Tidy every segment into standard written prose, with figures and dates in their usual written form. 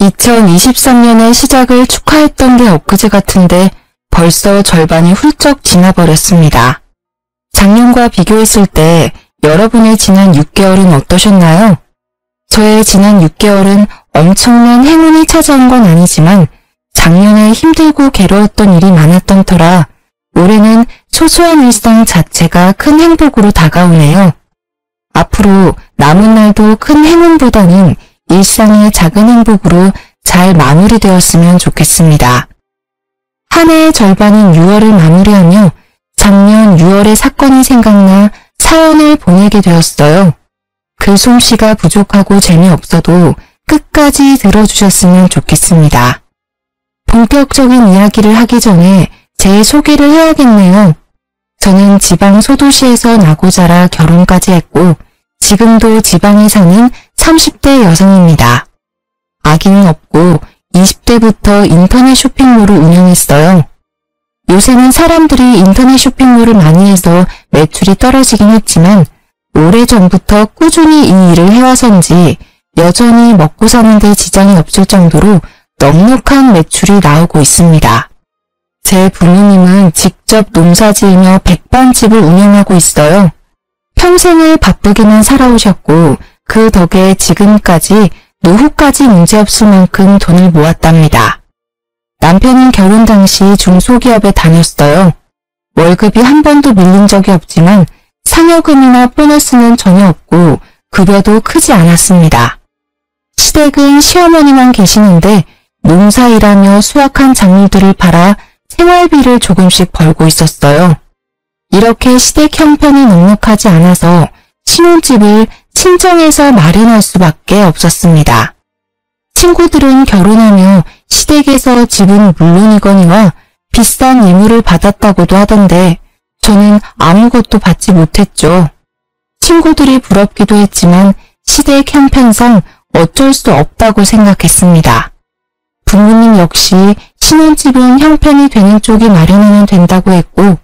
2023년의 시작을 축하했던 게 엊그제 같은데 벌써 절반이 훌쩍 지나버렸습니다. 작년과 비교했을 때 여러분의 지난 6개월은 어떠셨나요? 저의 지난 6개월은 엄청난 행운이 찾아온 건 아니지만 작년에 힘들고 괴로웠던 일이 많았던 터라 올해는 소소한 일상 자체가 큰 행복으로 다가오네요. 앞으로 남은 날도 큰 행운보다는 일상의 작은 행복으로 잘 마무리되었으면 좋겠습니다. 한 해의 절반인 6월을 마무리하며 작년 6월의 사건이 생각나 사연을 보내게 되었어요. 글솜씨가 부족하고 재미없어도 끝까지 들어주셨으면 좋겠습니다. 본격적인 이야기를 하기 전에 제 소개를 해야겠네요. 저는 지방 소도시에서 나고 자라 결혼까지 했고 지금도 지방에 사는 30대 여성입니다. 아기는 없고 20대부터 인터넷 쇼핑몰을 운영했어요. 요새는 사람들이 인터넷 쇼핑몰을 많이 해서 매출이 떨어지긴 했지만 오래전부터 꾸준히 이 일을 해와서인지 여전히 먹고 사는데 지장이 없을 정도로 넉넉한 매출이 나오고 있습니다. 제 부모님은 직접 농사지으며 백반집을 운영하고 있어요. 평생을 바쁘게만 살아오셨고 그 덕에 지금까지 노후까지 문제없을 만큼 돈을 모았답니다. 남편은 결혼 당시 중소기업에 다녔어요. 월급이 한 번도 밀린 적이 없지만 상여금이나 보너스는 전혀 없고 급여도 크지 않았습니다. 시댁은 시어머니만 계시는데 농사일하며 수확한 작물들을 팔아 생활비를 조금씩 벌고 있었어요. 이렇게 시댁 형편이 넉넉하지 않아서 신혼집을 친정에서 마련할 수밖에 없었습니다. 친구들은 결혼하며 시댁에서 집은 물론이거니와 비싼 예물을 받았다고도 하던데 저는 아무것도 받지 못했죠. 친구들이 부럽기도 했지만 시댁 형편상 어쩔 수 없다고 생각했습니다. 부모님 역시 신혼집은 형편이 되는 쪽이 마련하면 된다고 했고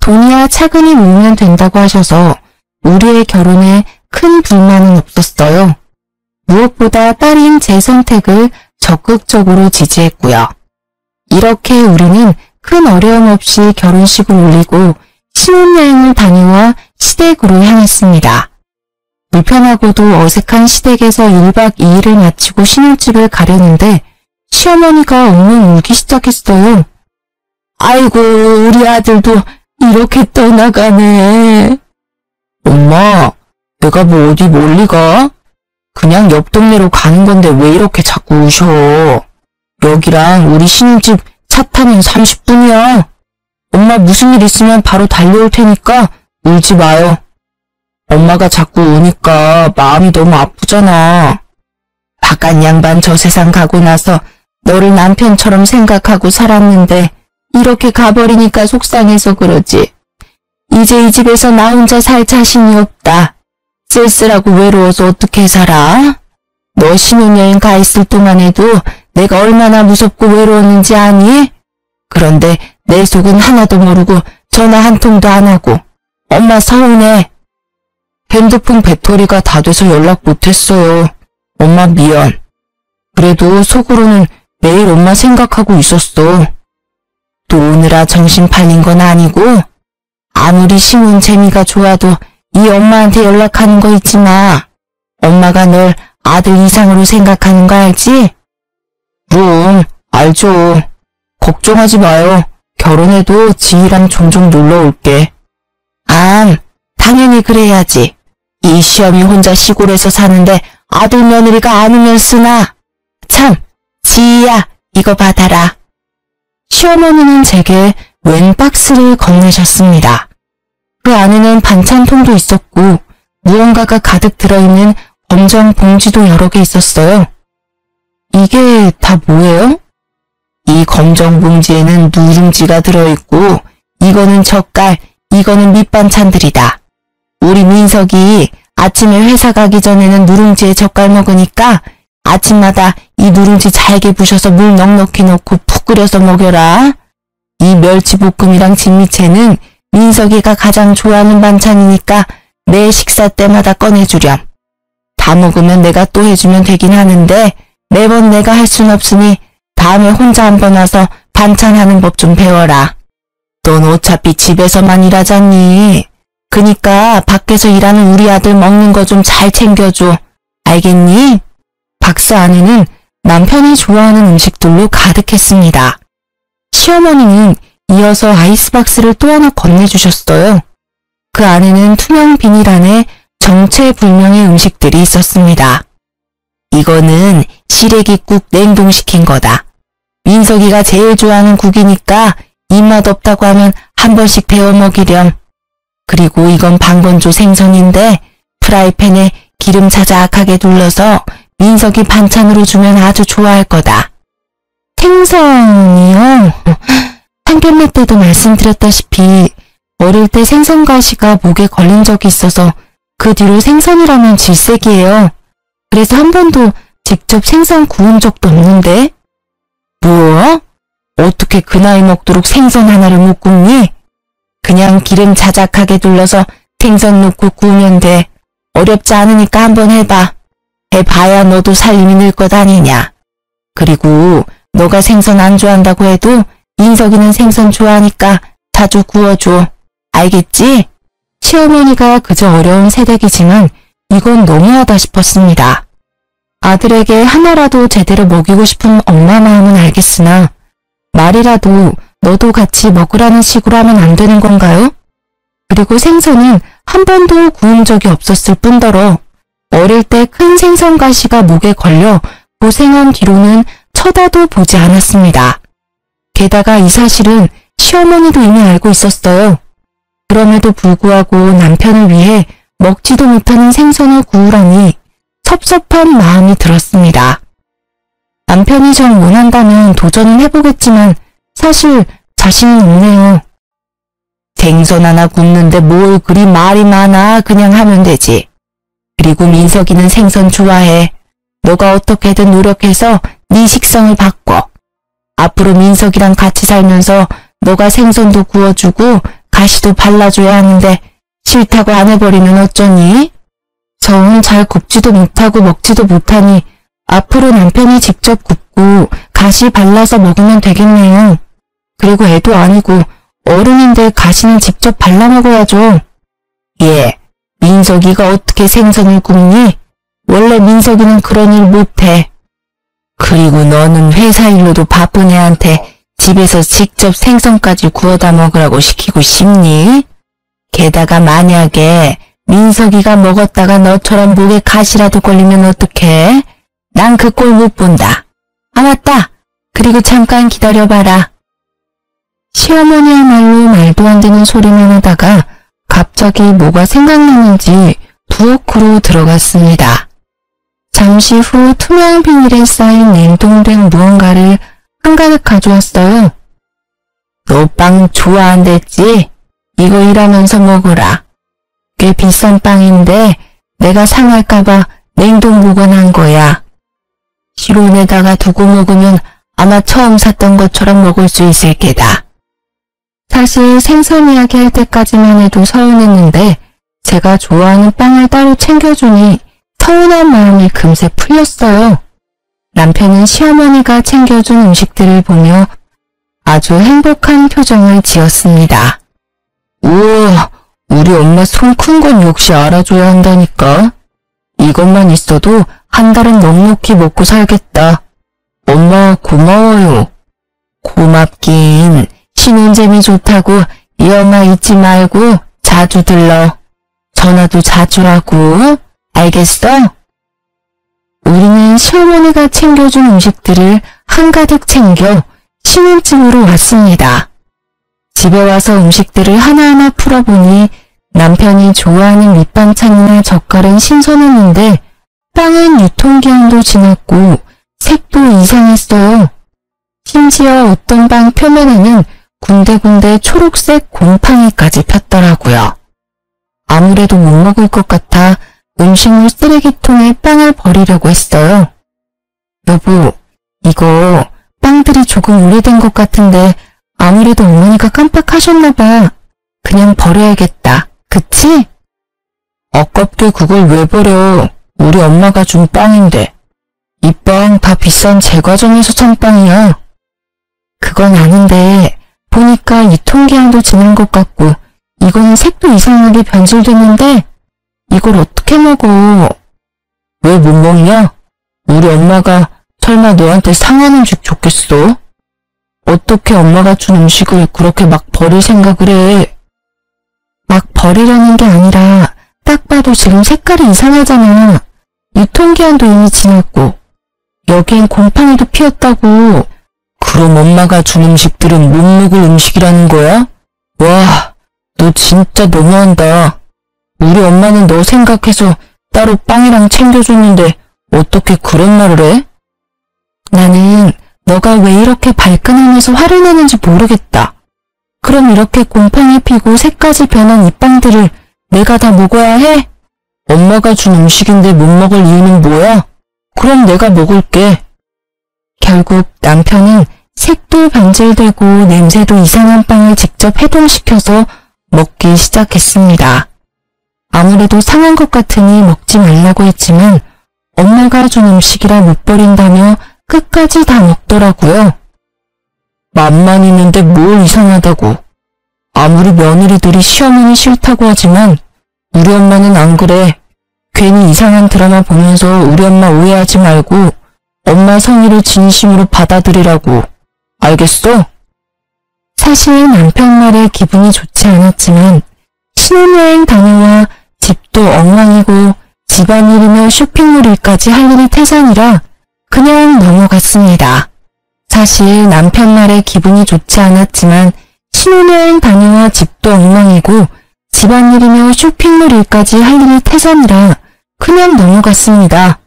돈이야 차근히 모으면 된다고 하셔서 우리의 결혼에 큰 불만은 없었어요. 무엇보다 딸인 제 선택을 적극적으로 지지했고요. 이렇게 우리는 큰 어려움 없이 결혼식을 올리고 신혼여행을 다녀와 시댁으로 향했습니다. 불편하고도 어색한 시댁에서 1박 2일을 마치고 신혼집을 가려는데 시어머니가 엉엉 울기 시작했어요. 아이고 우리 아들도 이렇게 떠나가네. 엄마, 내가 뭐 어디 멀리 가? 그냥 옆 동네로 가는 건데 왜 이렇게 자꾸 우셔? 여기랑 우리 신혼집 차 타면 30분이야. 엄마 무슨 일 있으면 바로 달려올 테니까 울지 마요. 엄마가 자꾸 우니까 마음이 너무 아프잖아. 바깥 양반 저 세상 가고 나서 너를 남편처럼 생각하고 살았는데 이렇게 가버리니까 속상해서 그러지. 이제 이 집에서 나 혼자 살 자신이 없다. 쓸쓸하고 외로워서 어떻게 살아? 너 신혼여행 가 있을 동안에도 내가 얼마나 무섭고 외로웠는지 아니? 그런데 내 속은 하나도 모르고 전화 한 통도 안 하고 엄마 서운해. 핸드폰 배터리가 다 돼서 연락 못했어요. 엄마 미안. 그래도 속으로는 매일 엄마 생각하고 있었어. 또 오느라 정신 팔린 건 아니고 아무리 신혼 재미가 좋아도 이 엄마한테 연락하는 거 잊지 마. 엄마가 널 아들 이상으로 생각하는 거 알지? 그럼 알죠. 걱정하지 마요. 결혼해도 지희랑 종종 놀러 올게. 당연히 그래야지. 이 시어미 혼자 시골에서 사는데 아들 며느리가 아니면 쓰나. 참, 지희야 이거 받아라. 시어머니는 제게 웬 박스를 건네셨습니다. 그 안에는 반찬통도 있었고 무언가가 가득 들어있는 검정 봉지도 여러 개 있었어요. 이게 다 뭐예요? 이 검정 봉지에는 누룽지가 들어있고 이거는 젓갈, 이거는 밑반찬들이다. 우리 민석이 아침에 회사 가기 전에는 누룽지에 젓갈 먹으니까 아침마다 이 누룽지 잘게 부셔서 물 넉넉히 넣고 푹 끓여서 먹여라. 이 멸치볶음이랑 진미채는 민석이가 가장 좋아하는 반찬이니까 내 식사 때마다 꺼내주렴. 다 먹으면 내가 또 해주면 되긴 하는데 매번 내가 할 순 없으니 다음에 혼자 한번 와서 반찬하는 법 좀 배워라. 넌 어차피 집에서만 일하잖니. 그니까 밖에서 일하는 우리 아들 먹는 거 좀 잘 챙겨줘. 알겠니? 박스 안에는 남편이 좋아하는 음식들로 가득했습니다. 시어머니는 이어서 아이스박스를 또 하나 건네주셨어요. 그 안에는 투명 비닐 안에 정체불명의 음식들이 있었습니다. 이거는 시래기국 냉동시킨 거다. 민석이가 제일 좋아하는 국이니까 입맛 없다고 하면 한 번씩 데워 먹이렴. 그리고 이건 방건조 생선인데 프라이팬에 기름 자작하게 둘러서 민석이 반찬으로 주면 아주 좋아할 거다. 생선이요? 상견례 때도 말씀드렸다시피 어릴 때 생선가시가 목에 걸린 적이 있어서 그 뒤로 생선이라면 질색이에요. 그래서 한 번도 직접 생선 구운 적도 없는데. 뭐? 어떻게 그 나이 먹도록 생선 하나를 못 굽니? 그냥 기름 자작하게 둘러서 생선 넣고 구우면 돼. 어렵지 않으니까 한번 해봐. 해봐야 너도 살림이 늘 것 아니냐. 그리고 너가 생선 안 좋아한다고 해도 민석이는 생선 좋아하니까 자주 구워줘. 알겠지? 시어머니가 그저 어려운 세대이지만 이건 너무하다 싶었습니다. 아들에게 하나라도 제대로 먹이고 싶은 엄마 마음은 알겠으나 말이라도 너도 같이 먹으라는 식으로 하면 안 되는 건가요? 그리고 생선은 한 번도 구운 적이 없었을 뿐더러 어릴 때 큰 생선 가시가 목에 걸려 고생한 뒤로는 쳐다도 보지 않았습니다. 게다가 이 사실은 시어머니도 이미 알고 있었어요. 그럼에도 불구하고 남편을 위해 먹지도 못하는 생선을 구우라니 섭섭한 마음이 들었습니다. 남편이 정 원한다면 도전은 해보겠지만 사실 자신은 없네요. 생선 하나 굽는데 뭘 그리 말이 많아. 그냥 하면 되지. 그리고 민석이는 생선 좋아해. 너가 어떻게든 노력해서 네 식성을 바꿔. 앞으로 민석이랑 같이 살면서 너가 생선도 구워주고 가시도 발라줘야 하는데 싫다고 안 해버리면 어쩌니? 정 잘 굽지도 못하고 먹지도 못하니 앞으로 남편이 직접 굽고 가시 발라서 먹으면 되겠네요. 그리고 애도 아니고 어른인데 가시는 직접 발라 먹어야죠. 예, 민석이가 어떻게 생선을 굽니? 원래 민석이는 그런 일 못해. 그리고 너는 회사 일로도 바쁜 애한테 집에서 직접 생선까지 구워다 먹으라고 시키고 싶니? 게다가 만약에 민석이가 먹었다가 너처럼 목에 가시라도 걸리면 어떡해? 난 그 꼴 못 본다. 아 맞다. 그리고 잠깐 기다려봐라. 시어머니야말로 말도 안 되는 소리만 하다가 갑자기 뭐가 생각나는지 부엌으로 들어갔습니다. 잠시 후 투명 비닐에 쌓인 냉동된 무언가를 한가득 가져왔어요. 너 빵 좋아한댔지? 이거 일하면서 먹어라. 꽤 비싼 빵인데 내가 상할까봐 냉동 보관한 거야. 실온에다가 두고 먹으면 아마 처음 샀던 것처럼 먹을 수 있을 게다. 사실 생선 이야기 할 때까지만 해도 서운했는데 제가 좋아하는 빵을 따로 챙겨주니 서운한 마음이 금세 풀렸어요. 남편은 시어머니가 챙겨준 음식들을 보며 아주 행복한 표정을 지었습니다. 우와, 우리 엄마 손 큰 건 역시 알아줘야 한다니까. 이것만 있어도 한 달은 넉넉히 먹고 살겠다. 엄마 고마워요. 고맙긴. 신혼재미 좋다고 이 엄마 잊지 말고 자주 들러. 전화도 자주 하고. 알겠어? 우리는 시어머니가 챙겨준 음식들을 한가득 챙겨 신혼집으로 왔습니다. 집에 와서 음식들을 하나하나 풀어보니 남편이 좋아하는 밑반찬이나 젓갈은 신선했는데 빵은 유통기한도 지났고 색도 이상했어요. 심지어 어떤 빵 표면에는 군데군데 초록색 곰팡이까지 폈더라고요. 아무래도 못 먹을 것 같아 음식물 쓰레기통에 빵을 버리려고 했어요. 여보, 이거 빵들이 조금 오래된 것 같은데 아무래도 어머니가 깜빡하셨나봐. 그냥 버려야겠다. 그치? 아깝게 그걸 왜 버려? 우리 엄마가 준 빵인데. 이 빵 다 비싼 제과점에서 산 빵이야. 그건 아는데 보니까 유통기한도 지난 것 같고 이거는 색도 이상하게 변질됐는데 이걸 어떻게 먹어? 왜 못 먹냐? 우리 엄마가 설마 너한테 상한 음식 줬겠어? 어떻게 엄마가 준 음식을 그렇게 막 버릴 생각을 해? 막 버리려는 게 아니라 딱 봐도 지금 색깔이 이상하잖아. 유통기한도 이미 지났고 여기엔 곰팡이도 피었다고. 그럼 엄마가 준 음식들은 못 먹을 음식이라는 거야? 와, 너 진짜 너무한다. 우리 엄마는 너 생각해서 따로 빵이랑 챙겨줬는데 어떻게 그런 말을 해? 나는 너가 왜 이렇게 발끈하면서 화를 내는지 모르겠다. 그럼 이렇게 곰팡이 피고 색까지 변한 이 빵들을 내가 다 먹어야 해? 엄마가 준 음식인데 못 먹을 이유는 뭐야? 그럼 내가 먹을게. 결국 남편은 색도 변질되고 냄새도 이상한 빵을 직접 해동시켜서 먹기 시작했습니다. 아무래도 상한 것 같으니 먹지 말라고 했지만 엄마가 준 음식이라 못 버린다며 끝까지 다 먹더라고요. 맛만 있는데 뭘 이상하다고. 아무리 며느리들이 시어머니 싫다고 하지만 우리 엄마는 안 그래. 괜히 이상한 드라마 보면서 우리 엄마 오해하지 말고 엄마 성의를 진심으로 받아들이라고. 알겠어? 사실 남편 말에 기분이 좋지 않았지만 신혼여행 다녀와 집도 엉망이고 집안일이며 쇼핑몰 일까지 할 일이 태산이라 그냥 넘어갔습니다. 사실 남편 말에 기분이 좋지 않았지만 신혼여행 다녀와 집도 엉망이고 집안일이며 쇼핑몰 일까지 할 일이 태산이라 그냥 넘어갔습니다.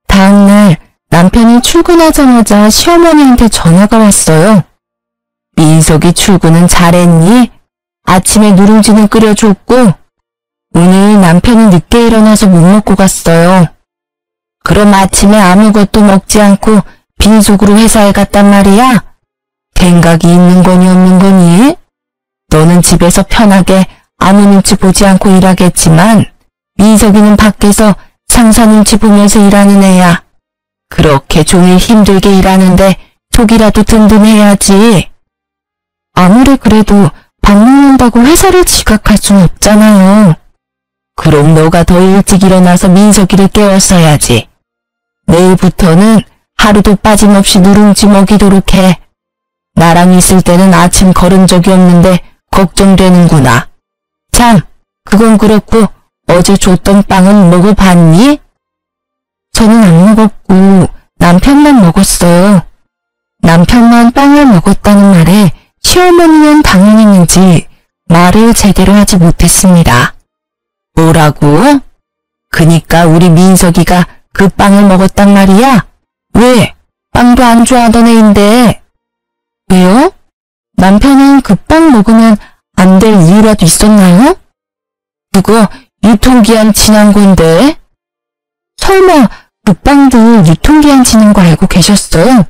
다음날 남편이 출근하자마자 시어머니한테 전화가 왔어요. 민석이 출근은 잘했니? 아침에 누룽지는 끓여줬고 오늘 남편이 늦게 일어나서 못 먹고 갔어요. 그럼 아침에 아무것도 먹지 않고 빈속으로 회사에 갔단 말이야? 생각이 있는 거니 없는 거니? 너는 집에서 편하게 아무 눈치 보지 않고 일하겠지만 민석이는 밖에서 상사 눈치 보면서 일하는 애야. 그렇게 종일 힘들게 일하는데 속이라도 든든해야지. 아무리 그래도 밥 먹는다고 회사를 지각할 순 없잖아요. 그럼 너가 더 일찍 일어나서 민석이를 깨웠어야지. 내일부터는 하루도 빠짐없이 누룽지 먹이도록 해. 나랑 있을 때는 아침 걸은 적이 없는데 걱정되는구나. 참, 그건 그렇고 어제 줬던 빵은 먹어봤니? 저는 안 먹었고 남편만 먹었어요. 남편만 빵을 먹었다는 말에 시어머니는 당황했는지 말을 제대로 하지 못했습니다. 뭐라고? 그니까 우리 민석이가 그 빵을 먹었단 말이야? 왜? 빵도 안 좋아하던 애인데. 왜요? 남편은 그 빵 먹으면 안 될 이유라도 있었나요? 그거 유통기한 지난 건데. 설마 그 빵도 유통기한 지난 거 알고 계셨어요?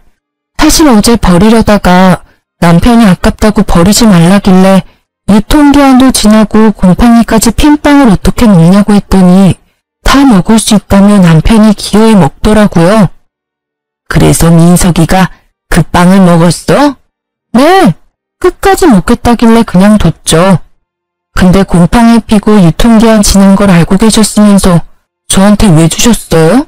사실 어제 버리려다가 남편이 아깝다고 버리지 말라길래 유통기한도 지나고 곰팡이까지 핀 빵을 어떻게 먹냐고 했더니 다 먹을 수 있다며 남편이 기어이 먹더라고요. 그래서 민석이가 그 빵을 먹었어? 네, 끝까지 먹겠다길래 그냥 뒀죠. 근데 곰팡이 피고 유통기한 지난 걸 알고 계셨으면서 저한테 왜 주셨어요?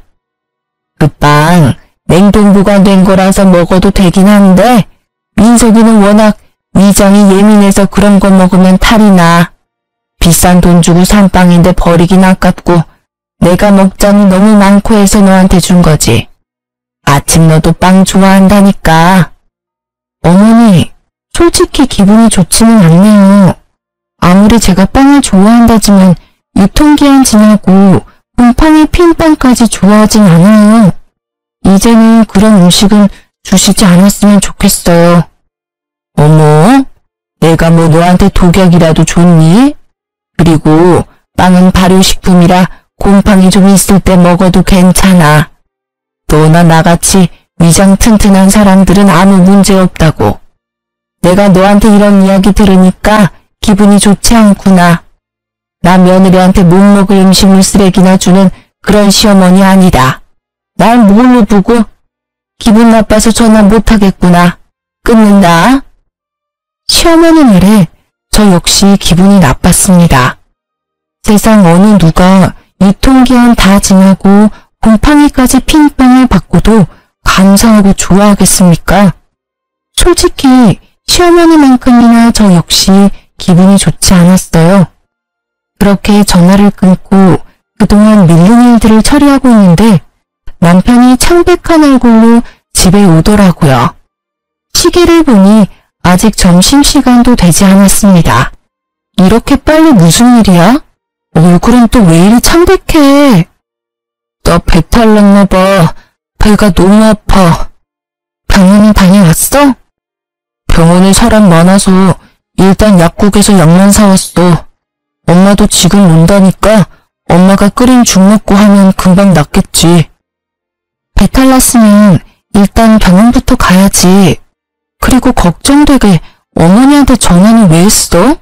그 빵 냉동 보관된 거라서 먹어도 되긴 한데 민석이는 워낙 위장이 예민해서 그런 거 먹으면 탈이 나. 비싼 돈 주고 산 빵인데 버리긴 아깝고 내가 먹자니 너무 많고 해서 너한테 준 거지. 아침 너도 빵 좋아한다니까. 어머니, 솔직히 기분이 좋지는 않네요. 아무리 제가 빵을 좋아한다지만 유통기한 지나고 곰팡이 핀 빵까지 좋아하진 않아요. 이제는 그런 음식은 주시지 않았으면 좋겠어요. 어머, 내가 뭐 너한테 독약이라도 줬니? 그리고 빵은 발효식품이라 곰팡이 좀 있을 때 먹어도 괜찮아. 너나 나같이 위장 튼튼한 사람들은 아무 문제 없다고. 내가 너한테 이런 이야기 들으니까 기분이 좋지 않구나. 나 며느리한테 못 먹을 음식물 쓰레기나 주는 그런 시어머니 아니다. 날 뭘로 보고? 기분 나빠서 전화 못하겠구나. 끊는다. 시어머니 말에 저 역시 기분이 나빴습니다. 세상 어느 누가 유통기한 다 지나고 곰팡이까지 핀 빵을 받고도 감사하고 좋아하겠습니까? 솔직히 시어머니만큼이나 저 역시 기분이 좋지 않았어요. 그렇게 전화를 끊고 그동안 밀린 일들을 처리하고 있는데 남편이 창백한 얼굴로 집에 오더라고요. 시계를 보니 아직 점심시간도 되지 않았습니다. 이렇게 빨리 무슨 일이야? 얼굴은 또 왜 이리 창백해? 나 배탈 났나 봐. 배가 너무 아파. 병원에 다녀왔어? 병원에 사람 많아서 일단 약국에서 약만 사왔어. 엄마도 지금 온다니까 엄마가 끓인 죽 먹고 하면 금방 낫겠지. 배탈 났으면 일단 병원부터 가야지. 그리고 걱정되게 어머니한테 전화는 왜 했어?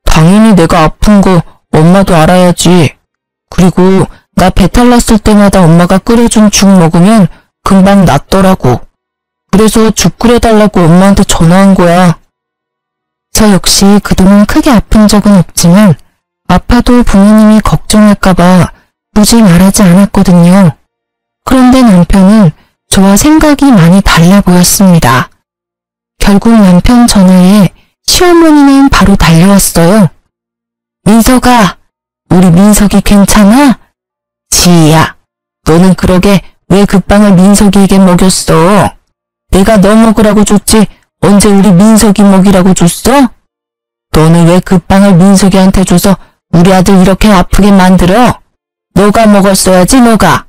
당연히 내가 아픈 거 엄마도 알아야지. 그리고 나 배탈 났을 때마다 엄마가 끓여준 죽 먹으면 금방 낫더라고. 그래서 죽 끓여달라고 엄마한테 전화한 거야. 저 역시 그동안 크게 아픈 적은 없지만 아파도 부모님이 걱정할까봐 굳이 말하지 않았거든요. 그런데 남편은 저와 생각이 많이 달라 보였습니다. 결국 남편 전화에 시어머니는 바로 달려왔어요. 민석아, 우리 민석이 괜찮아? 지희야, 너는 그러게 왜 그 빵을 민석이에게 먹였어? 내가 너 먹으라고 줬지 언제 우리 민석이 먹이라고 줬어? 너는 왜 그 빵을 민석이한테 줘서 우리 아들 이렇게 아프게 만들어? 너가 먹었어야지 너가.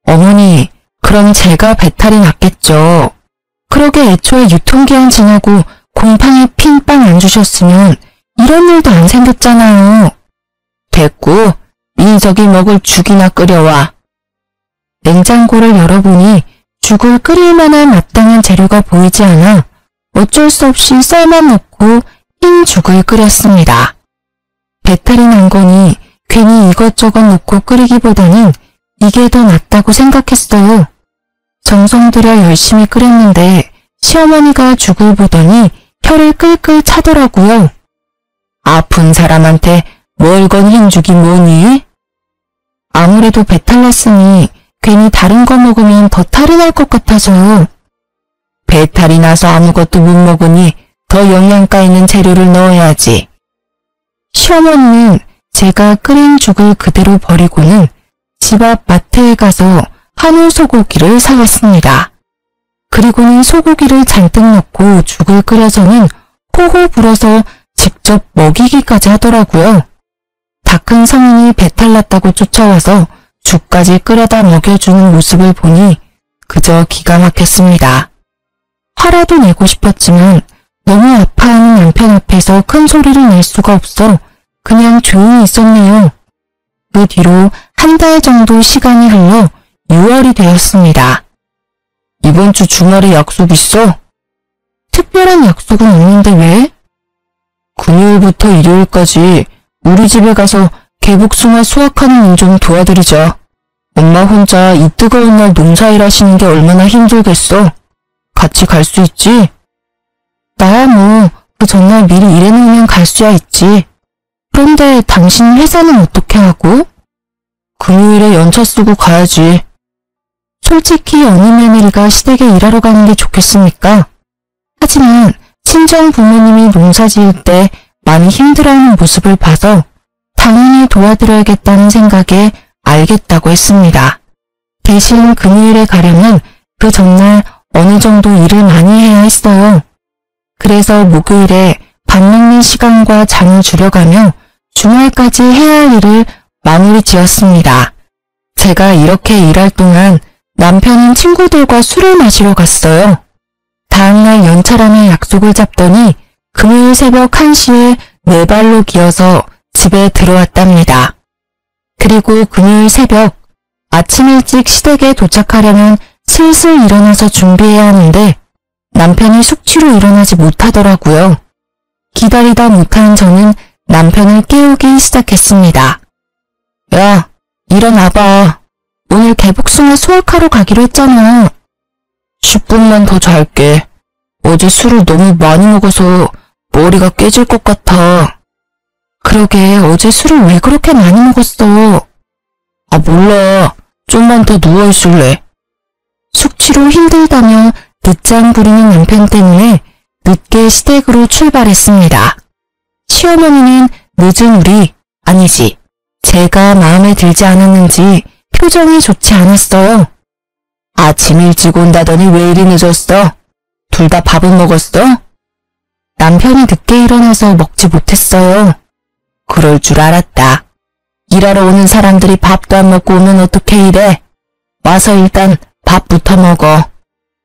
어머니, 그럼 제가 배탈이 났겠죠. 그러게 애초에 유통기한 지나고 곰팡이 핀 빵 안 주셨으면 이런 일도 안 생겼잖아요. 됐고, 민석이 먹을 죽이나 끓여와. 냉장고를 열어보니 죽을 끓일 만한 마땅한 재료가 보이지 않아 어쩔 수 없이 쌀만 넣고 흰 죽을 끓였습니다. 배탈이 난 거니 괜히 이것저것 넣고 끓이기보다는 이게 더 낫다고 생각했어요. 정성 들여 열심히 끓였는데 시어머니가 죽을 보더니 혀를 끌끌 차더라고요. 아픈 사람한테 뭘 건 흰죽이 뭐니? 아무래도 배탈 났으니 괜히 다른 거 먹으면 더 탈이 날 것 같아서요. 배탈이 나서 아무것도 못 먹으니 더 영양가 있는 재료를 넣어야지. 시어머니는 제가 끓인 죽을 그대로 버리고는 집 앞 마트에 가서 한우 소고기를 사왔습니다. 그리고는 소고기를 잔뜩 넣고 죽을 끓여서는 호호 불어서 직접 먹이기까지 하더라고요. 다 큰 성인이 배탈 났다고 쫓아와서 죽까지 끓여다 먹여주는 모습을 보니 그저 기가 막혔습니다. 화라도 내고 싶었지만 너무 아파하는 남편 앞에서 큰 소리를 낼 수가 없어 그냥 조용히 있었네요. 그 뒤로 한 달 정도 시간이 흘러 6월이 되었습니다. 이번 주 주말에 약속 있어? 특별한 약속은 없는데 왜? 금요일부터 일요일까지 우리 집에 가서 개복숭아 수확하는 일 좀 도와드리자. 엄마 혼자 이 뜨거운 날 농사일 하시는 게 얼마나 힘들겠어. 같이 갈 수 있지? 나야 뭐 그 전날 미리 일해놓으면 갈 수야 있지. 그런데 당신 회사는 어떻게 하고? 금요일에 연차 쓰고 가야지. 솔직히 어느 며느리가 시댁에 일하러 가는 게 좋겠습니까? 하지만 친정 부모님이 농사 지을 때 많이 힘들어하는 모습을 봐서 당연히 도와드려야겠다는 생각에 알겠다고 했습니다. 대신 금요일에 가려면 그 전날 어느 정도 일을 많이 해야 했어요. 그래서 목요일에 밥 먹는 시간과 잠을 줄여가며 주말까지 해야 할 일을 마무리 지었습니다. 제가 이렇게 일할 동안 남편은 친구들과 술을 마시러 갔어요. 다음날 연차라며 약속을 잡더니 금요일 새벽 1시에 네 발로 기어서 집에 들어왔답니다. 그리고 금요일 새벽 아침 일찍 시댁에 도착하려면 슬슬 일어나서 준비해야 하는데 남편이 숙취로 일어나지 못하더라고요. 기다리다 못한 저는 남편을 깨우기 시작했습니다. 야, 일어나봐. 오늘 개복숭아 수확하러 가기로 했잖아. 10분만 더 잘게. 어제 술을 너무 많이 먹어서 머리가 깨질 것 같아. 그러게 어제 술을 왜 그렇게 많이 먹었어? 아 몰라. 좀만 더 누워있을래. 숙취로 힘들다며 늦장 부리는 남편 때문에 늦게 시댁으로 출발했습니다. 시어머니는 늦은 우리, 아니지, 제가 마음에 들지 않았는지 표정이 좋지 않았어요. 아침 일찍 온다더니 왜 이리 늦었어? 둘 다 밥은 먹었어? 남편이 늦게 일어나서 먹지 못했어요. 그럴 줄 알았다. 일하러 오는 사람들이 밥도 안 먹고 오면 어떻게 이래? 와서 일단 밥부터 먹어.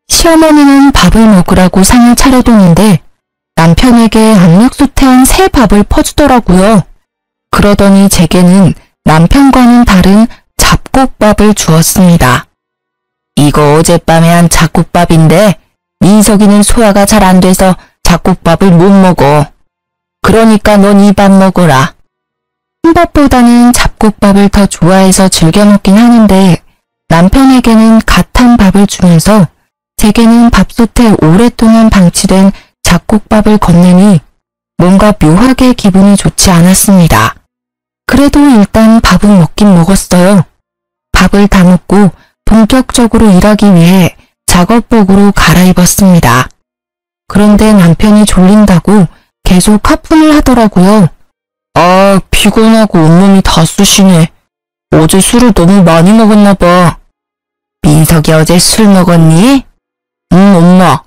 시어머니는 밥을 먹으라고 상을 차려두는데 남편에게 압력솥 태운 새 밥을 퍼주더라고요. 그러더니 제게는 남편과는 다른 잡곡밥을 주었습니다. 이거 어젯밤에 한 잡곡밥인데 민석이는 소화가 잘 안 돼서 잡곡밥을 못 먹어. 그러니까 넌 이 밥 먹어라. 흰밥보다는 잡곡밥을 더 좋아해서 즐겨 먹긴 하는데 남편에게는 갓한 밥을 주면서 제게는 밥솥에 오랫동안 방치된 잡곡밥을 건네니 뭔가 묘하게 기분이 좋지 않았습니다. 그래도 일단 밥은 먹긴 먹었어요. 밥을 다 먹고 본격적으로 일하기 위해 작업복으로 갈아입었습니다. 그런데 남편이 졸린다고 계속 하품을 하더라고요. 아, 피곤하고 온몸이 다 쑤시네. 어제 술을 너무 많이 먹었나 봐. 민석이 어제 술 먹었니? 응, 엄마.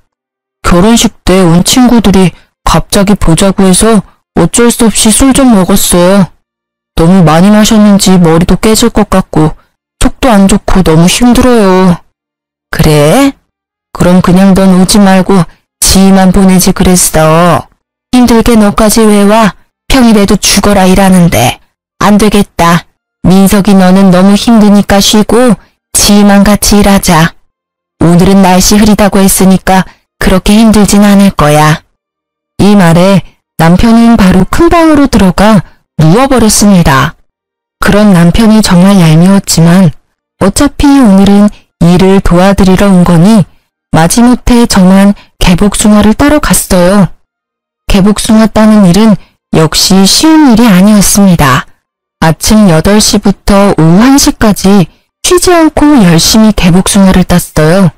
결혼식 때 온 친구들이 갑자기 보자고 해서 어쩔 수 없이 술 좀 먹었어요. 너무 많이 마셨는지 머리도 깨질 것 같고 속도 안 좋고 너무 힘들어요. 그래? 그럼 그냥 넌 오지 말고 지희만 보내지 그랬어. 힘들게 너까지 왜 와? 평일에도 죽어라 일하는데. 안 되겠다. 민석이 너는 너무 힘드니까 쉬고 지희만 같이 일하자. 오늘은 날씨 흐리다고 했으니까 그렇게 힘들진 않을 거야. 이 말에 남편은 바로 큰 방으로 들어가 누워버렸습니다. 그런 남편이 정말 얄미웠지만 어차피 오늘은 일을 도와드리러 온 거니 마지못해 저만 개복숭아를 따러 갔어요. 개복숭아 따는 일은 역시 쉬운 일이 아니었습니다. 아침 8시부터 오후 1시까지 쉬지 않고 열심히 개복숭아를 땄어요.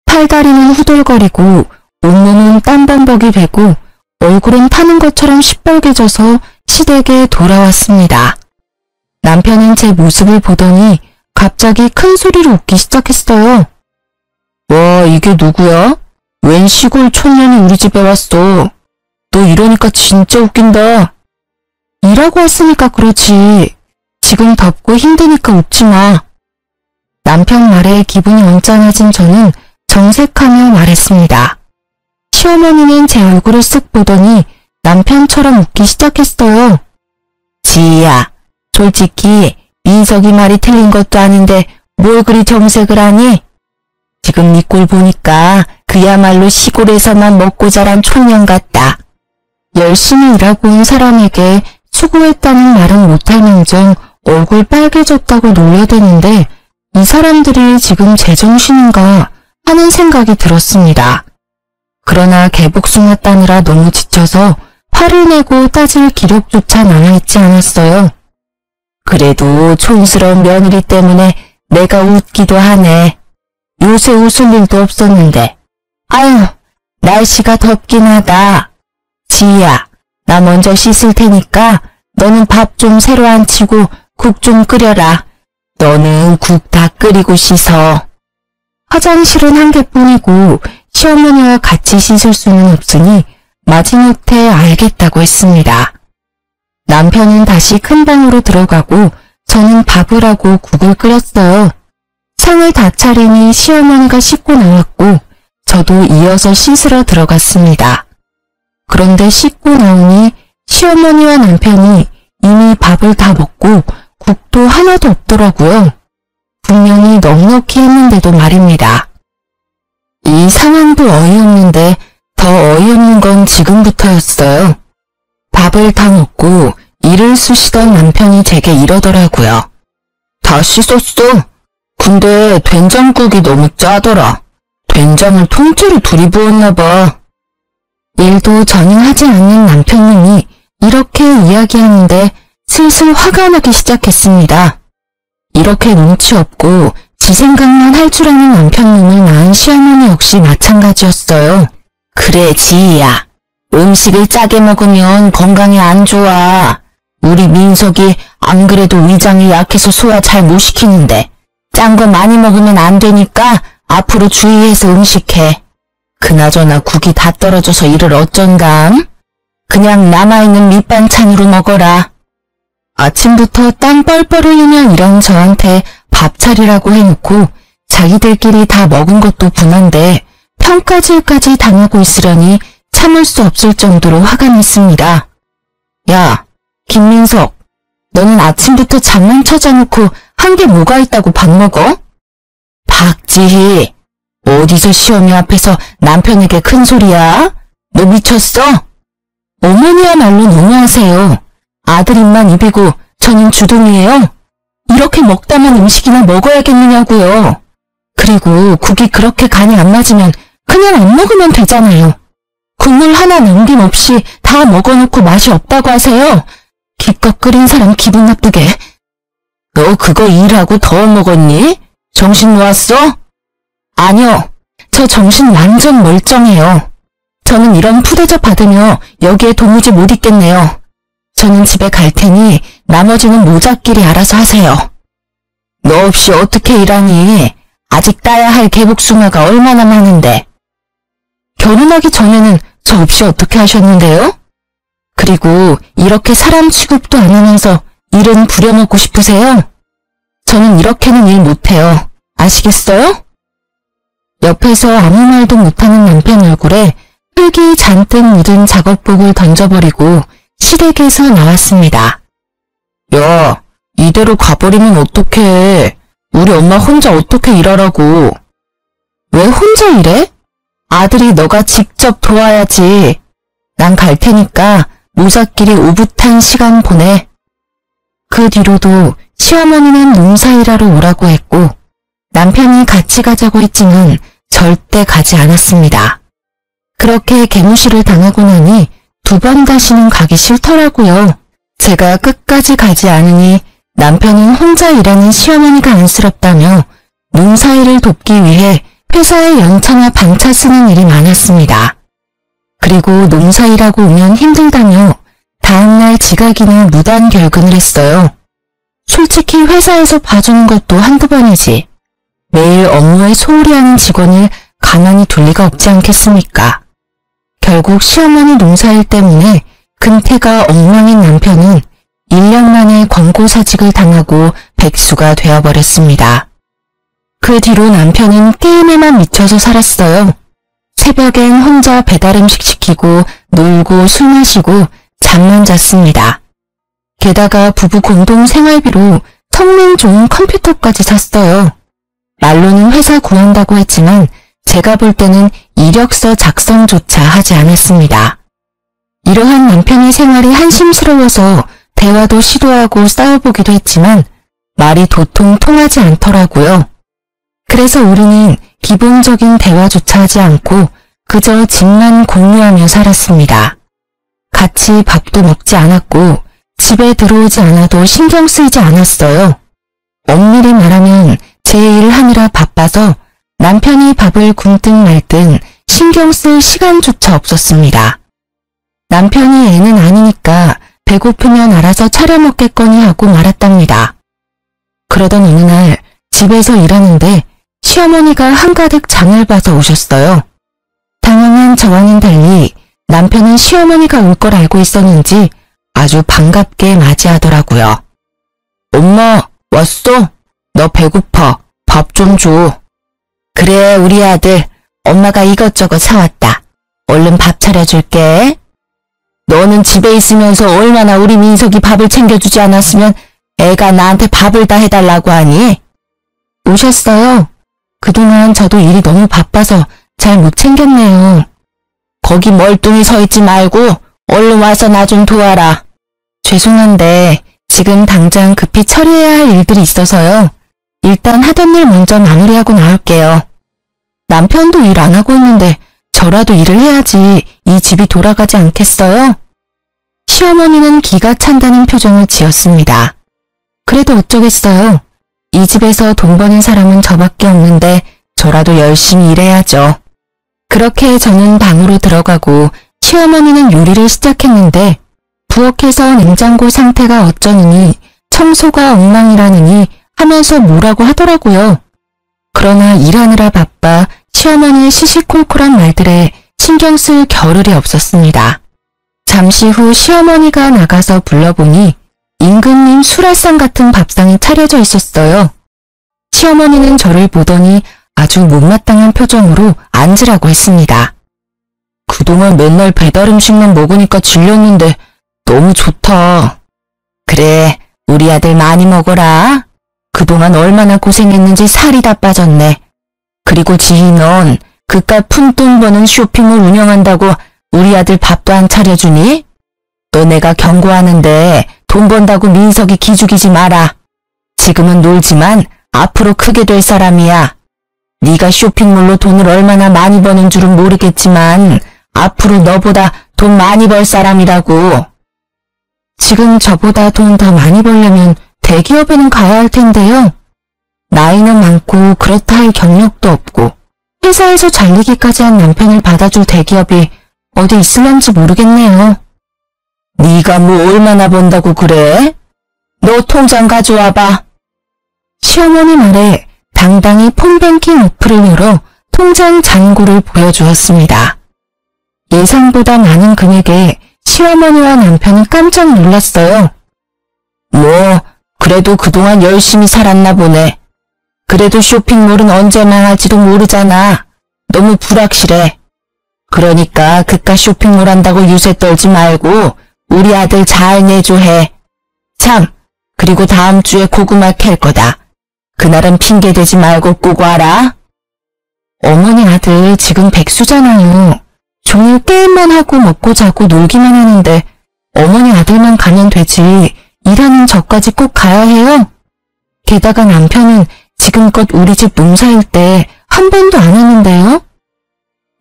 팔다리는 후들거리고 온몸은 땀범벅이 되고 얼굴은 타는 것처럼 시뻘개져서 시댁에 돌아왔습니다. 남편은 제 모습을 보더니 갑자기 큰 소리로 웃기 시작했어요. 와, 이게 누구야? 웬 시골 촌년이 우리 집에 왔어. 너 이러니까 진짜 웃긴다. 일하고 왔으니까 그렇지. 지금 덥고 힘드니까 웃지 마. 남편 말에 기분이 언짢아진 저는 정색하며 말했습니다. 시어머니는 제 얼굴을 쓱 보더니 남편처럼 웃기 시작했어요. 지희야, 솔직히 민석이 말이 틀린 것도 아닌데 뭘 그리 정색을 하니? 지금 네 꼴 보니까 그야말로 시골에서만 먹고 자란 촌년 같다. 열심히 일하고 온 사람에게 수고했다는 말은 못할망정 얼굴 빨개졌다고 놀려대는데 이 사람들이 지금 제정신인가 하는 생각이 들었습니다. 그러나 개복숭아 따느라 너무 지쳐서 화를 내고 따질 기력조차 남아있지 않았어요. 그래도 촌스러운 며느리 때문에 내가 웃기도 하네. 요새 웃을 일도 없었는데. 아유, 날씨가 덥긴 하다. 지희야, 나 먼저 씻을 테니까 너는 밥 좀 새로 안 치고 국 좀 끓여라. 너는 국 다 끓이고 씻어. 화장실은 한 개뿐이고 시어머니와 같이 씻을 수는 없으니 마지못해 알겠다고 했습니다. 남편은 다시 큰 방으로 들어가고 저는 밥을 하고 국을 끓였어요. 상을 다 차리니 시어머니가 씻고 나왔고 저도 이어서 씻으러 들어갔습니다. 그런데 씻고 나오니 시어머니와 남편이 이미 밥을 다 먹고 국도 하나도 없더라고요. 분명히 넉넉히 했는데도 말입니다. 이 상황도 어이없는데 더 어이없는 건 지금부터였어요. 밥을 다 먹고 이를 쑤시던 남편이 제게 이러더라고요. 다 씻었어. 근데 된장국이 너무 짜더라. 된장을 통째로 둘이 부었나 봐. 일도 전혀 하지 않는 남편님이 이렇게 이야기하는데 슬슬 화가 나기 시작했습니다. 이렇게 눈치 없고 지 생각만 할 줄 아는 남편님을 낳은 시어머니 역시 마찬가지였어요. 그래, 지희야. 음식을 짜게 먹으면 건강에 안 좋아. 우리 민석이 안 그래도 위장이 약해서 소화 잘 못 시키는데 짠 거 많이 먹으면 안 되니까 앞으로 주의해서 음식해. 그나저나 국이 다 떨어져서 이를 어쩐감? 그냥 남아있는 밑반찬으로 먹어라. 아침부터 땀 뻘뻘 흘리며 일한 저한테 밥 차리라고 해놓고 자기들끼리 다 먹은 것도 분한데 평가질까지 당하고 있으려니 참을 수 없을 정도로 화가 났습니다. 야, 김민석, 너는 아침부터 잠만 쳐자놓고 한 게 뭐가 있다고 밥 먹어? 박지희, 어디서 시어머니 앞에서 남편에게 큰 소리야? 너 미쳤어? 어머니야말로 너무하세요. 아들 입만 입이고 저는 주둥이에요. 이렇게 먹다만 음식이나 먹어야겠느냐고요. 그리고 국이 그렇게 간이 안 맞으면 그냥 안 먹으면 되잖아요. 국물 하나 남김없이 다 먹어놓고 맛이 없다고 하세요. 기껏 끓인 사람 기분 나쁘게. 너 그거 일하고 더 먹었니? 정신 놓았어? 아니요. 저 정신 완전 멀쩡해요. 저는 이런 푸대접 받으며 여기에 도무지 못 있겠네요. 저는 집에 갈 테니 나머지는 모자끼리 알아서 하세요. 너 없이 어떻게 일하니? 아직 따야 할 개복숭아가 얼마나 많은데. 결혼하기 전에는 저 없이 어떻게 하셨는데요? 그리고 이렇게 사람 취급도 안 하면서 일은 부려먹고 싶으세요? 저는 이렇게는 일 못해요. 아시겠어요? 옆에서 아무 말도 못하는 남편 얼굴에 흙이 잔뜩 묻은 작업복을 던져버리고 시댁에서 나왔습니다. 야, 이대로 가버리면 어떡해. 우리 엄마 혼자 어떻게 일하라고. 왜 혼자 일해? 아들이 너가 직접 도와야지. 난 갈 테니까 모자끼리 오붓한 시간 보내. 그 뒤로도 시어머니는 농사일하러 오라고 했고 남편이 같이 가자고 했지만 절대 가지 않았습니다. 그렇게 개무시를 당하고 나니 2번 다시는 가기 싫더라고요. 제가 끝까지 가지 않으니 남편은 혼자 일하는 시어머니가 안쓰럽다며 농사일을 돕기 위해 회사에 연차나 반차 쓰는 일이 많았습니다. 그리고 농사일하고 오면 힘들다며 다음날 지각이나 무단 결근을 했어요. 솔직히 회사에서 봐주는 것도 한두 번이지. 매일 업무에 소홀히 하는 직원을 가만히 둘 리가 없지 않겠습니까? 결국 시어머니 농사일 때문에 근태가 엉망인 남편은 1년 만에 권고사직을 당하고 백수가 되어버렸습니다. 그 뒤로 남편은 게임에만 미쳐서 살았어요. 새벽엔 혼자 배달음식 시키고 놀고 술 마시고 잠만 잤습니다. 게다가 부부 공동 생활비로 성능 좋은 컴퓨터까지 샀어요. 말로는 회사 구한다고 했지만 제가 볼 때는 이력서 작성조차 하지 않았습니다. 이러한 남편의 생활이 한심스러워서 대화도 시도하고 싸워보기도 했지만 말이 도통 통하지 않더라고요. 그래서 우리는 기본적인 대화조차 하지 않고 그저 집만 공유하며 살았습니다. 같이 밥도 먹지 않았고 집에 들어오지 않아도 신경 쓰이지 않았어요. 엄밀히 말하면 제 일을 하느라 바빠서 남편이 밥을 굶든 말든 신경 쓸 시간조차 없었습니다. 남편이 애는 아니니까 배고프면 알아서 차려 먹겠거니 하고 말았답니다. 그러던 어느 날 집에서 일하는데 시어머니가 한가득 장을 봐서 오셨어요. 당황한 저와는 달리 남편은 시어머니가 올 걸 알고 있었는지 아주 반갑게 맞이하더라고요. 엄마, 왔어? 너 배고파. 밥 좀 줘. 그래, 우리 아들. 엄마가 이것저것 사왔다. 얼른 밥 차려줄게. 너는 집에 있으면서 얼마나 우리 민석이 밥을 챙겨주지 않았으면 애가 나한테 밥을 다 해달라고 하니? 오셨어요. 그동안 저도 일이 너무 바빠서 잘 못 챙겼네요. 거기 멀뚱히 서 있지 말고 얼른 와서 나 좀 도와라. 죄송한데 지금 당장 급히 처리해야 할 일들이 있어서요. 일단 하던 일 먼저 마무리하고 나올게요. 남편도 일 안 하고 있는데 저라도 일을 해야지 이 집이 돌아가지 않겠어요? 시어머니는 기가 찬다는 표정을 지었습니다. 그래도 어쩌겠어요. 이 집에서 돈 버는 사람은 저밖에 없는데 저라도 열심히 일해야죠. 그렇게 저는 방으로 들어가고 시어머니는 요리를 시작했는데 부엌에서 냉장고 상태가 어쩌느니 청소가 엉망이라느니 하면서 뭐라고 하더라고요. 그러나 일하느라 바빠 시어머니의 시시콜콜한 말들에 신경 쓸 겨를이 없었습니다. 잠시 후 시어머니가 나가서 불러보니 임금님 수라상 같은 밥상이 차려져 있었어요. 시어머니는 저를 보더니 아주 못마땅한 표정으로 앉으라고 했습니다. 그동안 맨날 배달 음식만 먹으니까 질렸는데 너무 좋다. 그래, 우리 아들 많이 먹어라. 그동안 얼마나 고생했는지 살이 다 빠졌네. 그리고 지희 넌 그깟 푼돈 버는 쇼핑몰 운영한다고 우리 아들 밥도 안 차려주니? 너 내가 경고하는데 돈 번다고 민석이 기죽이지 마라. 지금은 놀지만 앞으로 크게 될 사람이야. 네가 쇼핑몰로 돈을 얼마나 많이 버는 줄은 모르겠지만 앞으로 너보다 돈 많이 벌 사람이라고. 지금 저보다 돈 더 많이 벌려면 대기업에는 가야 할 텐데요. 나이는 많고 그렇다 할 경력도 없고 회사에서 잘리기까지 한 남편을 받아줄 대기업이 어디 있을런지 모르겠네요. 네가 뭐 얼마나 번다고 그래? 너 통장 가져와봐. 시어머니 말에 당당히 폰뱅킹 어플을 열어 통장 잔고를 보여주었습니다. 예상보다 많은 금액에 시어머니와 남편이 깜짝 놀랐어요. 뭐 그래도 그동안 열심히 살았나 보네. 그래도 쇼핑몰은 언제 망할지도 모르잖아. 너무 불확실해. 그러니까 그깟 쇼핑몰 한다고 유세 떨지 말고 우리 아들 잘 내줘 해. 참, 그리고 다음 주에 고구마 캘 거다. 그날은 핑계대지 말고 꼭 와라. 어머니 아들 지금 백수잖아요. 종일 게임만 하고 먹고 자고 놀기만 하는데 어머니 아들만 가면 되지 일하는 저까지 꼭 가야 해요? 게다가 남편은 지금껏 우리 집 농사일 때 한 번도 안 했는데요?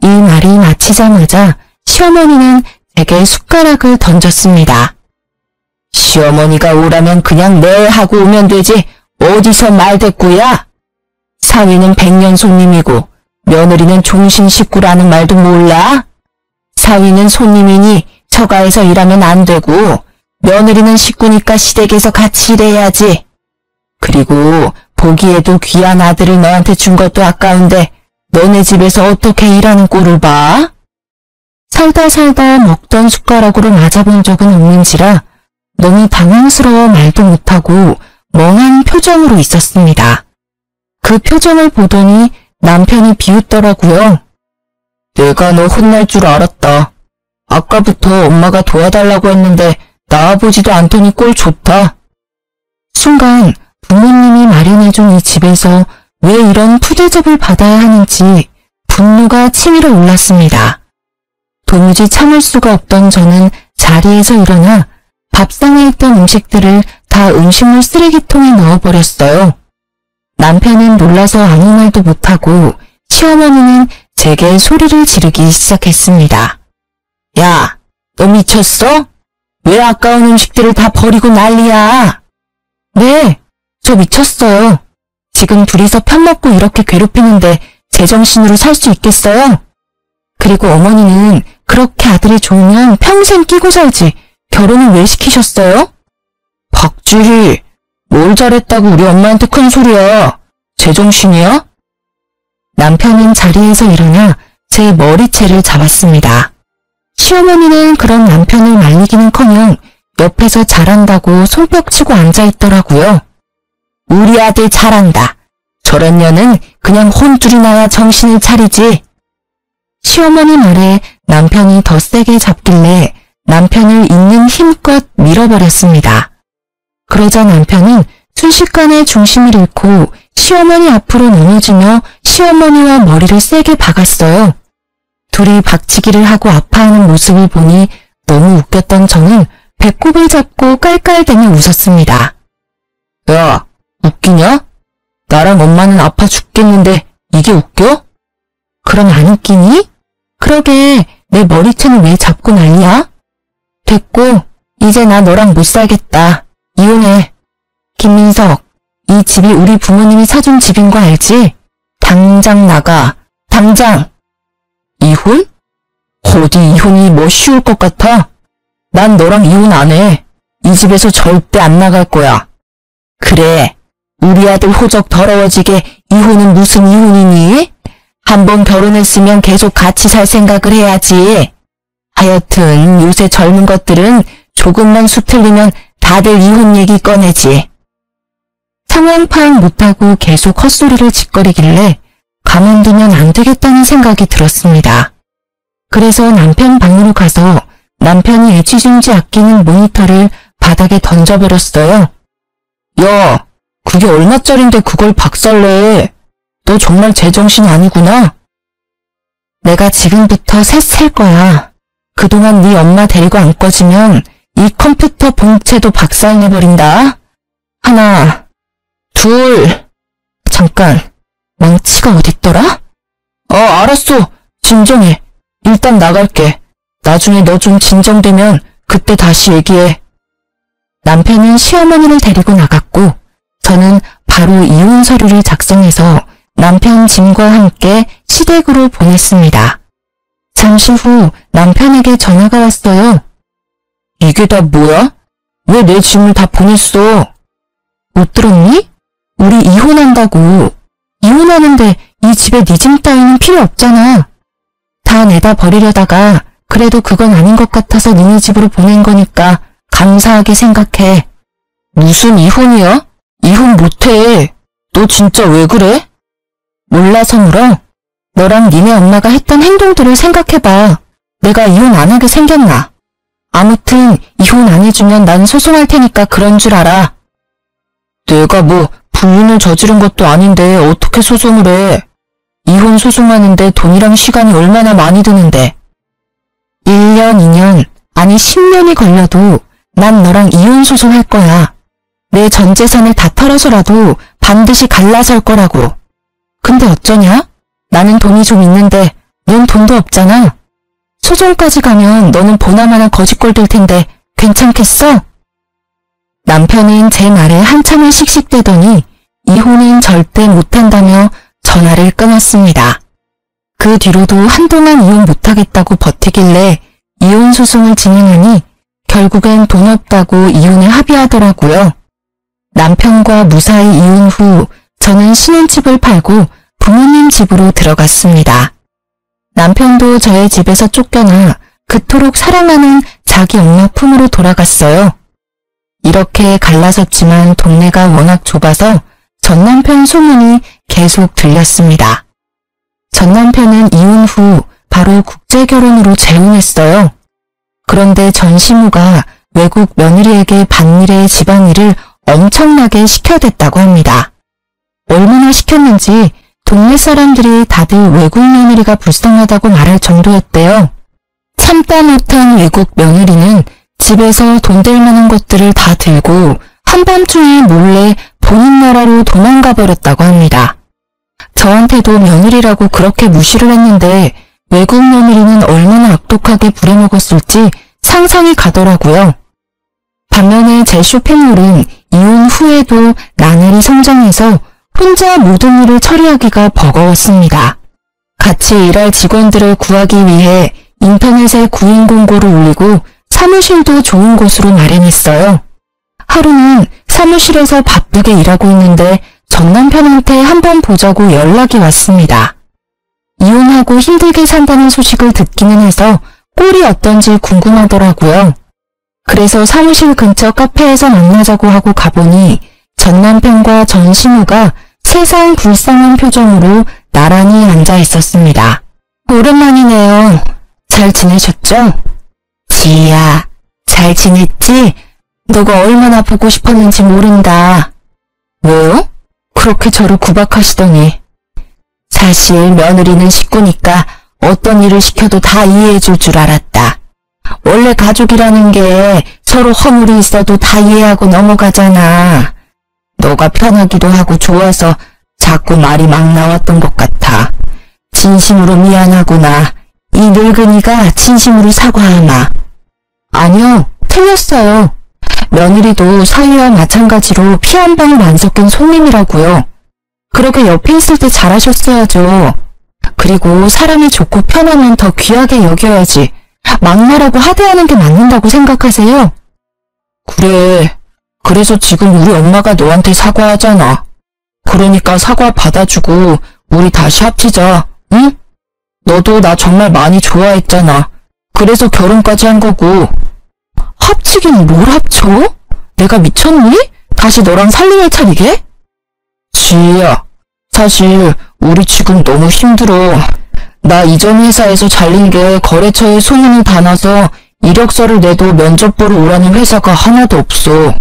이 말이 마치자마자 시어머니는 제게 숟가락을 던졌습니다. 시어머니가 오라면 그냥 네 하고 오면 되지 어디서 말대꾸야? 사위는 백년 손님이고 며느리는 종신 식구라는 말도 몰라? 사위는 손님이니 처가에서 일하면 안 되고 며느리는 식구니까 시댁에서 같이 일해야지. 그리고 보기에도 귀한 아들을 너한테 준 것도 아까운데 너네 집에서 어떻게 일하는 꼴을 봐? 살다 먹던 숟가락으로 맞아본 적은 없는지라 너무 당황스러워 말도 못하고 멍한 표정으로 있었습니다. 그 표정을 보더니 남편이 비웃더라고요. 내가 너 혼날 줄 알았다. 아까부터 엄마가 도와달라고 했는데 나와보지도 않더니 꼴 좋다. 순간 부모님이 마련해준 이 집에서 왜 이런 푸대접을 받아야 하는지 분노가 치밀어 올랐습니다. 도무지 참을 수가 없던 저는 자리에서 일어나 밥상에 있던 음식들을 다 음식물 쓰레기통에 넣어버렸어요. 남편은 놀라서 아무 말도 못하고 시어머니는 제게 소리를 지르기 시작했습니다. 야, 너 미쳤어? 왜 아까운 음식들을 다 버리고 난리야? 네, 저 미쳤어요. 지금 둘이서 편먹고 이렇게 괴롭히는데 제정신으로 살 수 있겠어요? 그리고 어머니는 그렇게 아들이 좋으면 평생 끼고 살지 결혼을 왜 시키셨어요? 박주희, 뭘 잘했다고 우리 엄마한테 큰 소리야. 제정신이야? 남편은 자리에서 일어나 제 머리채를 잡았습니다. 시어머니는 그런 남편을 말리기는커녕 옆에서 잘한다고 손뼉치고 앉아있더라고요. 우리 아들 잘한다. 저런 년은 그냥 혼쭐이 나야 정신을 차리지. 시어머니 말에 남편이 더 세게 잡길래 남편을 있는 힘껏 밀어버렸습니다. 그러자 남편은 순식간에 중심을 잃고 시어머니 앞으로 넘어지며 시어머니와 머리를 세게 박았어요. 둘이 박치기를 하고 아파하는 모습을 보니 너무 웃겼던 저는 배꼽을 잡고 깔깔대며 웃었습니다. 야, 웃기냐? 나랑 엄마는 아파 죽겠는데 이게 웃겨? 그럼 안 웃기니? 그러게 내 머리채는 왜 잡고 난리야? 됐고 이제 나 너랑 못 살겠다. 이혼해. 김민석, 이 집이 우리 부모님이 사준 집인 거 알지? 당장 나가. 당장. 이혼? 어디 이혼이 뭐 쉬울 것 같아? 난 너랑 이혼 안 해. 이 집에서 절대 안 나갈 거야. 그래. 우리 아들 호적 더러워지게 이혼은 무슨 이혼이니? 한번 결혼했으면 계속 같이 살 생각을 해야지. 하여튼 요새 젊은 것들은 조금만 수 틀리면 다들 이혼 얘기 꺼내지. 상황 파악 못하고 계속 헛소리를 짓거리길래 가만두면 안 되겠다는 생각이 들었습니다. 그래서 남편 방으로 가서 남편이 애지중지 아끼는 모니터를 바닥에 던져버렸어요. 야, 그게 얼마짜린데 그걸 박살내. 너 정말 제정신 아니구나. 내가 지금부터 셋 셀 거야. 그동안 네 엄마 데리고 안 꺼지면 이 컴퓨터 본체도 박살내버린다. 하나, 둘. 잠깐, 망치가 어딨더라? 알았어. 진정해. 일단 나갈게. 나중에 너 좀 진정되면 그때 다시 얘기해. 남편은 시어머니를 데리고 나갔고 저는 바로 이혼 서류를 작성해서 남편 짐과 함께 시댁으로 보냈습니다. 잠시 후 남편에게 전화가 왔어요. 이게 다 뭐야? 왜 내 짐을 다 보냈어? 못 들었니? 우리 이혼한다고. 이혼하는데 이 집에 네 짐 따위는 필요 없잖아. 다 내다 버리려다가 그래도 그건 아닌 것 같아서 니네 집으로 보낸 거니까 감사하게 생각해. 무슨 이혼이야? 이혼 못해. 너 진짜 왜 그래? 몰라서 물어? 너랑 니네 엄마가 했던 행동들을 생각해봐. 내가 이혼 안 하게 생겼나? 아무튼 이혼 안 해주면 난 소송할 테니까 그런 줄 알아. 내가 뭐 불륜을 저지른 것도 아닌데 어떻게 소송을 해? 이혼 소송하는데 돈이랑 시간이 얼마나 많이 드는데. 1년, 2년, 아니 10년이 걸려도 난 너랑 이혼 소송할 거야. 내 전 재산을 다 털어서라도 반드시 갈라설 거라고. 근데 어쩌냐? 나는 돈이 좀 있는데 넌 돈도 없잖아. 소송까지 가면 너는 보나마나 거짓골 될 텐데 괜찮겠어? 남편은 제 말에 한참을 씩씩대더니 이혼은 절대 못한다며 전화를 끊었습니다. 그 뒤로도 한동안 이혼 못하겠다고 버티길래 이혼 소송을 진행하니 결국엔 돈 없다고 이혼에 합의하더라고요. 남편과 무사히 이혼 후 저는 신혼집을 팔고 부모님 집으로 들어갔습니다. 남편도 저의 집에서 쫓겨나 그토록 사랑하는 자기 엄마 품으로 돌아갔어요. 이렇게 갈라섰지만 동네가 워낙 좁아서 전 남편 소문이 계속 들렸습니다. 전 남편은 이혼 후 바로 국제결혼으로 재혼했어요. 그런데 전 시모가 외국 며느리에게 밭일에 집안일을 엄청나게 시켜댔다고 합니다. 얼마나 시켰는지 동네 사람들이 다들 외국 며느리가 불쌍하다고 말할 정도였대요. 참다 못한 외국 며느리는 집에서 돈 될 만한 것들을 다 들고 한밤중에 몰래 본인 나라로 도망가 버렸다고 합니다. 저한테도 며느리라고 그렇게 무시를 했는데 외국 며느리는 얼마나 악독하게 부려먹었을지 상상이 가더라고요. 반면에 제 쇼핑몰은 이혼 후에도 나날이 성장해서 혼자 모든 일을 처리하기가 버거웠습니다. 같이 일할 직원들을 구하기 위해 인터넷에 구인 공고를 올리고 사무실도 좋은 곳으로 마련했어요. 하루는 사무실에서 바쁘게 일하고 있는데 전 남편한테 한번 보자고 연락이 왔습니다. 이혼하고 힘들게 산다는 소식을 듣기는 해서 꼴이 어떤지 궁금하더라고요. 그래서 사무실 근처 카페에서 만나자고 하고 가보니 전 남편과 전 시누가 세상 불쌍한 표정으로 나란히 앉아 있었습니다. 오랜만이네요. 잘 지내셨죠? 지희야, 잘 지냈지? 너가 얼마나 보고 싶었는지 모른다. 왜요? 그렇게 저를 구박하시더니. 사실 며느리는 식구니까 어떤 일을 시켜도 다 이해해줄 줄 알았다. 원래 가족이라는 게 서로 허물이 있어도 다 이해하고 넘어가잖아. 너가 편하기도 하고 좋아서 자꾸 말이 막 나왔던 것 같아. 진심으로 미안하구나. 이 늙은이가 진심으로 사과하나. 아니요, 틀렸어요. 며느리도 사위와 마찬가지로 피 한 방울 안 섞인 손님이라고요. 그렇게 옆에 있을 때 잘하셨어야죠. 그리고 사람이 좋고 편하면 더 귀하게 여겨야지. 막말하고 하대하는 게 맞는다고 생각하세요? 그래. 그래서 지금 우리 엄마가 너한테 사과하잖아. 그러니까 사과 받아주고 우리 다시 합치자, 응? 너도 나 정말 많이 좋아했잖아. 그래서 결혼까지 한 거고. 합치긴 뭘 합쳐? 내가 미쳤니? 다시 너랑 살림을 차리게? 지희야, 사실 우리 지금 너무 힘들어. 나 이전 회사에서 잘린 게 거래처에 소문이 다 나서 이력서를 내도 면접 보러 오라는 회사가 하나도 없어.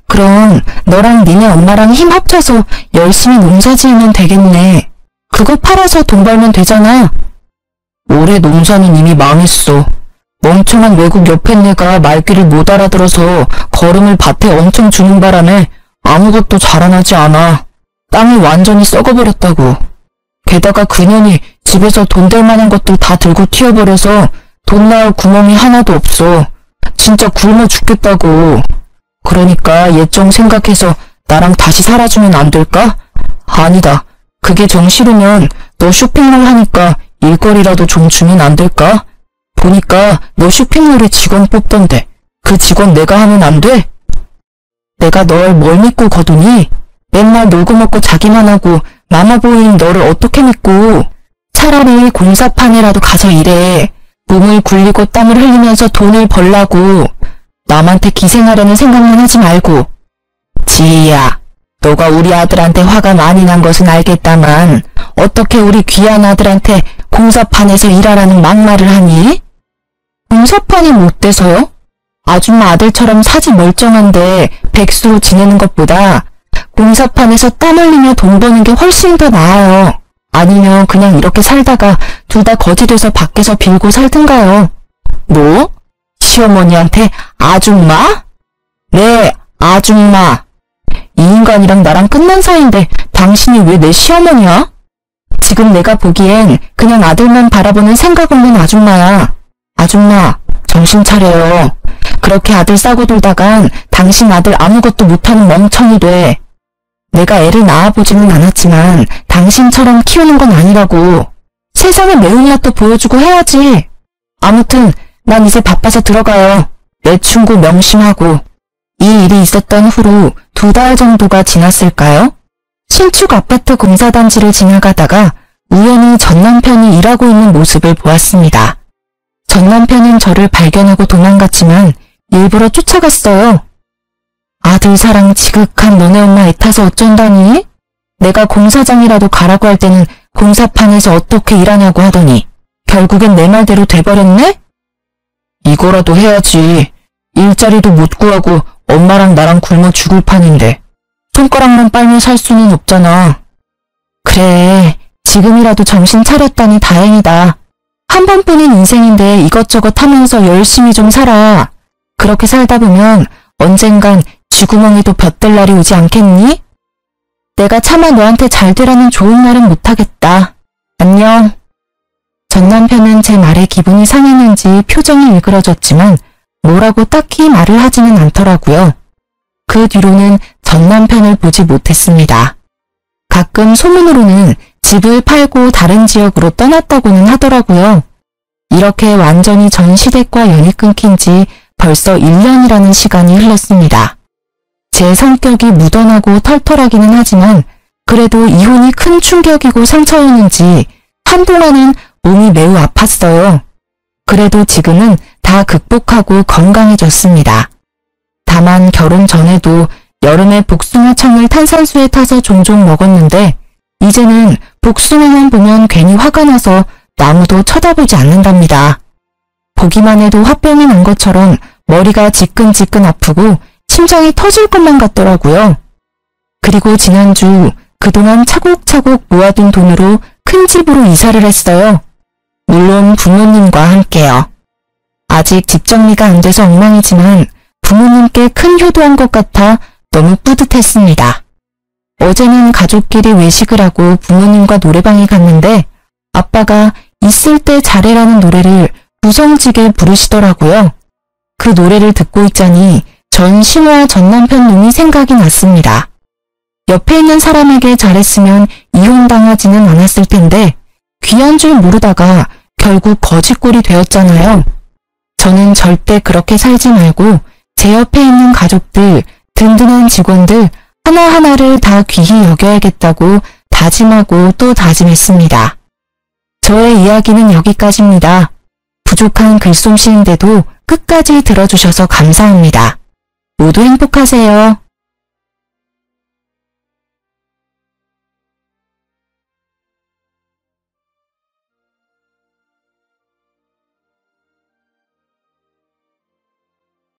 그럼 너랑 니네 엄마랑 힘 합쳐서 열심히 농사 지으면 되겠네. 그거 팔아서 돈 벌면 되잖아. 올해 농사는 이미 망했어. 멍청한 외국 옆에 내가 말귀를 못 알아들어서 거름을 밭에 엄청 주는 바람에 아무것도 자라나지 않아. 땅이 완전히 썩어버렸다고. 게다가 그년이 집에서 돈 될 만한 것들 다 들고 튀어버려서 돈 나올 구멍이 하나도 없어. 진짜 굶어 죽겠다고. 그러니까 옛 정 생각해서 나랑 다시 살아주면 안 될까? 아니다. 그게 정 싫으면 너 쇼핑몰 하니까 일거리라도 좀 주면 안 될까? 보니까 너 쇼핑몰에 직원 뽑던데 그 직원 내가 하면 안 돼? 내가 널 뭘 믿고 거두니? 맨날 놀고 먹고 자기만 하고 마마보이인 너를 어떻게 믿고. 차라리 공사판에라도 가서 일해. 몸을 굴리고 땀을 흘리면서 돈을 벌라고. 남한테 기생하려는 생각만 하지 말고. 지희야, 너가 우리 아들한테 화가 많이 난 것은 알겠다만 어떻게 우리 귀한 아들한테 공사판에서 일하라는 막말을 하니? 공사판이 못 돼서요? 아줌마 아들처럼 사지 멀쩡한데 백수로 지내는 것보다 공사판에서 땀 흘리며 돈 버는 게 훨씬 더 나아요. 아니면 그냥 이렇게 살다가 둘 다 거지 돼서 밖에서 빌고 살든가요. 뭐? 시어머니한테 아줌마? 네, 아줌마. 이 인간이랑 나랑 끝난 사이인데 당신이 왜 내 시어머니야? 지금 내가 보기엔 그냥 아들만 바라보는 생각 없는 아줌마야. 아줌마, 정신 차려요. 그렇게 아들 싸고 돌다간 당신 아들 아무것도 못하는 멍청이 돼. 내가 애를 낳아보지는 않았지만 당신처럼 키우는 건 아니라고. 세상에 매운맛도 보여주고 해야지. 아무튼 난 이제 바빠서 들어가요. 내 충고 명심하고. 이 일이 있었던 후로 2달 정도가 지났을까요? 신축 아파트 공사단지를 지나가다가 우연히 전 남편이 일하고 있는 모습을 보았습니다. 전 남편은 저를 발견하고 도망갔지만 일부러 쫓아갔어요. 아들 사랑 지극한 너네 엄마 애타서 어쩐다니? 내가 공사장이라도 가라고 할 때는 공사판에서 어떻게 일하냐고 하더니 결국엔 내 말대로 돼버렸네? 이거라도 해야지. 일자리도 못 구하고 엄마랑 나랑 굶어 죽을 판인데 손가락만 빨면 살 수는 없잖아. 그래, 지금이라도 정신 차렸다니 다행이다. 한 번뿐인 인생인데 이것저것 하면서 열심히 좀 살아. 그렇게 살다 보면 언젠간 쥐구멍에도 볕들 날이 오지 않겠니? 내가 차마 너한테 잘 되라는 좋은 말은 못하겠다. 안녕. 전 남편은 제 말에 기분이 상했는지 표정이 일그러졌지만 뭐라고 딱히 말을 하지는 않더라고요. 그 뒤로는 전 남편을 보지 못했습니다. 가끔 소문으로는 집을 팔고 다른 지역으로 떠났다고는 하더라고요. 이렇게 완전히 전 시댁과 연이 끊긴 지 벌써 1년이라는 시간이 흘렀습니다. 제 성격이 무던하고 털털하기는 하지만 그래도 이혼이 큰 충격이고 상처였는지 한동안은 몸이 매우 아팠어요. 그래도 지금은 다 극복하고 건강해졌습니다. 다만 결혼 전에도 여름에 복숭아청을 탄산수에 타서 종종 먹었는데 이제는 복숭아만 보면 괜히 화가 나서 아무도 쳐다보지 않는답니다. 보기만 해도 화병이 난 것처럼 머리가 지끈지끈 아프고 심장이 터질 것만 같더라고요. 그리고 지난주 그동안 차곡차곡 모아둔 돈으로 큰 집으로 이사를 했어요. 물론 부모님과 함께요. 아직 집 정리가 안 돼서 엉망이지만 부모님께 큰 효도한 것 같아 너무 뿌듯했습니다. 어제는 가족끼리 외식을 하고 부모님과 노래방에 갔는데 아빠가 있을 때 잘해라는 노래를 구성지게 부르시더라고요. 그 노래를 듣고 있자니 전 신화 전 남편 놈이 생각이 났습니다. 옆에 있는 사람에게 잘했으면 이혼당하지는 않았을 텐데 귀한 줄 모르다가 결국 거지꼴이 되었잖아요. 저는 절대 그렇게 살지 말고 제 옆에 있는 가족들, 든든한 직원들 하나하나를 다 귀히 여겨야겠다고 다짐하고 또 다짐했습니다. 저의 이야기는 여기까지입니다. 부족한 글솜씨인데도 끝까지 들어주셔서 감사합니다. 모두 행복하세요.